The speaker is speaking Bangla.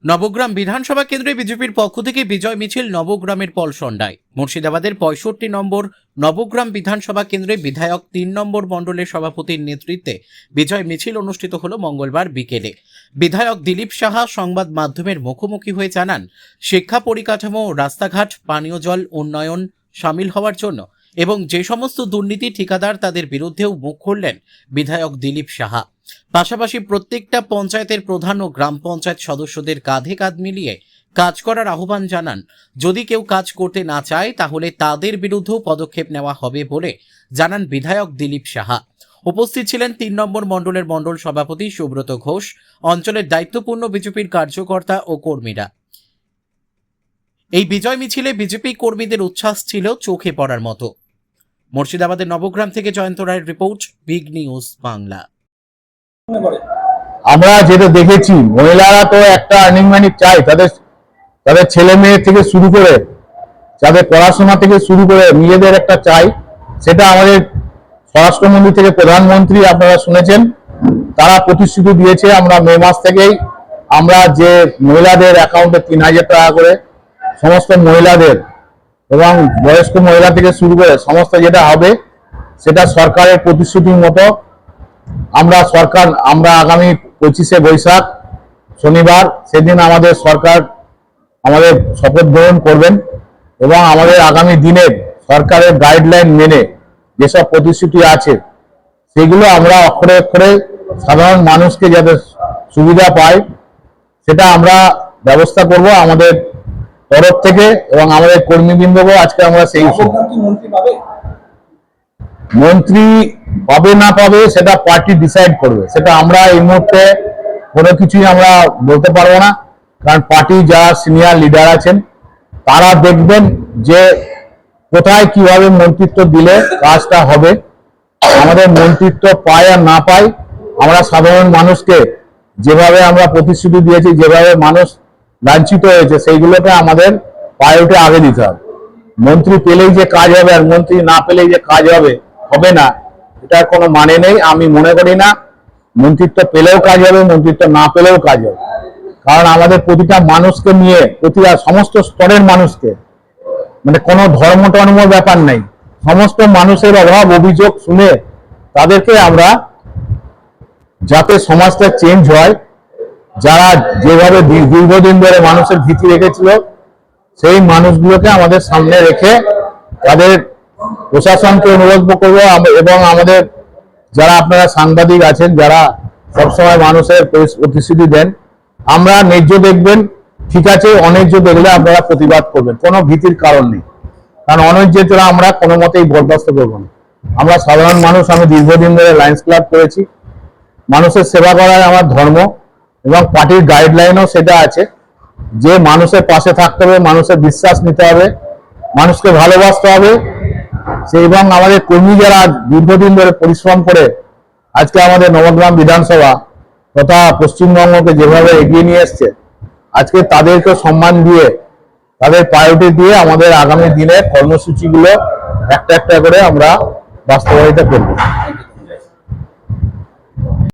নবগ্রাম বিধানসভা কেন্দ্রে বিজেপির পক্ষ থেকে বিজয় মিছিল নবগ্রামের পলসন্ডায়। মুর্শিদাবাদের ৬৫ নম্বর নবগ্রাম বিধানসভা কেন্দ্রে বিধায়ক ৩ নম্বর মণ্ডলের সভাপতির নেতৃত্বে বিজয় মিছিল অনুষ্ঠিত হল মঙ্গলবার বিকেলে। বিধায়ক দিলীপ সাহা সংবাদ মাধ্যমের মুখোমুখি হয়ে জানান, শিক্ষা পরিকাঠামো, রাস্তাঘাট, পানীয় জল উন্নয়ন সামিল হওয়ার জন্য এবং যে সমস্ত দুর্নীতি ঠিকাদার তাদের বিরুদ্ধেও মুখ খুললেন বিধায়ক দিলীপ সাহা। পাশাপাশি প্রত্যেকটা পঞ্চায়েতের প্রধান ও গ্রাম পঞ্চায়েত সদস্যদের কাঁধে কাঁধ মিলিয়ে কাজ করার আহ্বান জানান। যদি কেউ কাজ করতে না চায় তাহলে তাদের বিরুদ্ধেও পদক্ষেপ নেওয়া হবে বলে জানান বিধায়ক দিলীপ সাহা। উপস্থিত ছিলেন ৩ নম্বর মণ্ডলের মণ্ডল সভাপতি সুব্রত ঘোষ, অঞ্চলের দায়িত্বপূর্ণ বিজেপির কার্যকর্তা ও কর্মীরা। এই বিজয় মিছিলে বিজেপি কর্মীদের উচ্ছ্বাস ছিল চোখে পড়ার মতো। মুর্শিদাবাদের নবগ্রাম থেকে জয়ন্ত রায়ের রিপোর্ট, বিগ নিউজ বাংলা। আমরা যেটা দেখেছি, মহিলারা তো একটা আর্নিং মানি চাই, তাদের ছেলে মেয়ে থেকে শুরু করে তাদের পড়াশোনা থেকে শুরু করে নিজেদের একটা চাই। সেটা আমাদের স্বরাষ্ট্রমন্ত্রী থেকে প্রধানমন্ত্রী আপনারা শুনেছেন, তারা প্রতিশ্রুতি দিয়েছে। আমরা মে মাস থেকেই আমরা যে মহিলাদের অ্যাকাউন্টে ৩,০০০ টাকা করে সমস্ত মহিলাদের এবং বয়স্ক মহিলা থেকে শুরু করে সমস্ত যেটা হবে সেটা সরকারের প্রতিশ্রুতির মতো আমরা আগামী 25শে বৈশাখ শনিবার সেদিন আমাদের সরকার আমাদের শপথ গ্রহণ করবেন এবং আমাদের আগামী দিনের সরকারের গাইডলাইন মেনে যেসব প্রতিশ্রুতি আছে সেগুলো আমরা অক্ষরে অক্ষরে সাধারণ মানুষকে যাতে সুবিধা পায় সেটা আমরা ব্যবস্থা করব আমাদের তরফ থেকে এবং আমাদের কর্মীবৃন্দকেও আজকে আমরা সেই মন্ত্রী পাবে না পাবে সেটা পার্টি ডিসাইড করবে। সেটা আমরা এই মুহূর্তে কোনো কিছুই আমরা বলতে পারবো না, কারণ পার্টি যারা সিনিয়র লিডার আছেন তারা দেখবেন যে কোথায় কিভাবে মন্ত্রিত্ব দিলে কাজটা হবে। আমাদের মন্ত্রিত্ব পায় আর না পাই, আমরা সাধারণ মানুষকে যেভাবে আমরা প্রতিশ্রুতি দিয়েছি, যেভাবে মানুষ লাঞ্ছিত হয়েছে, সেইগুলোকে আমাদের প্রায়োরিটি আগে দিতে হবে। মন্ত্রী পেলেই যে কাজ হবে আর মন্ত্রী না পেলেই যে কাজ হবে না, এটার কোনো মানে নেই। আমি মনে করি না মন্ত্রিত্ব পেলেও কাজ হবে, মন্ত্রিত্ব না পেলেও কাজ হবে, কারণ আমাদের প্রতিটা মানুষকে নিয়ে প্রতিটা সমস্ত স্তরের মানুষকে, মানে কোনো ধর্ম টর্মর ব্যাপার নেই, সমস্ত মানুষের অভাব অভিযোগ শুনে তাদেরকে আমরা যাতে সমাজটা চেঞ্জ হয়, যারা যেভাবে দীর্ঘদিন ধরে মানুষের ভীতি রেখেছিল সেই মানুষগুলোকে আমাদের সামনে রেখে তাদের প্রশাসনকে অনুরোধ করব এবং আমাদের যারা আপনারা সাংবাদিক আছেন যারা সবসময় মানুষের প্রতিশ্রুতি দেন, আমরা ন্যায্য দেখবেন, ঠিক আছে, অন্যায্য দেখলে আপনারা প্রতিবাদ করবেন, কোনো ভীতির কারণ নেই, কারণ অন্যায্য আমরা কোনো মতেই বরদাস্ত করবো না। আমরা সাধারণ মানুষ, আমি দীর্ঘদিন ধরে লায়ন্স ক্লাব করেছি, মানুষের সেবা করাই আমার ধর্ম এবং পার্টির গাইডলাইনও সেটা আছে যে মানুষের পাশে থাকতে হবে, মানুষের বিশ্বাস নিতে হবে, মানুষকে ভালোবাসতে হবে। এবং আমাদের কর্মী যারা দীর্ঘদিন ধরে পরিশ্রম করে আজকে আমাদের নবগ্রাম বিধানসভা তথা পশ্চিমবঙ্গকে যেভাবে এগিয়ে নিয়ে এসছে, আজকে তাদেরকে সম্মান দিয়ে তাদের প্রায়োরিটি দিয়ে আমাদের আগামী দিনের কর্মসূচিগুলো একটা একটা করে আমরা বাস্তবায়িত করব।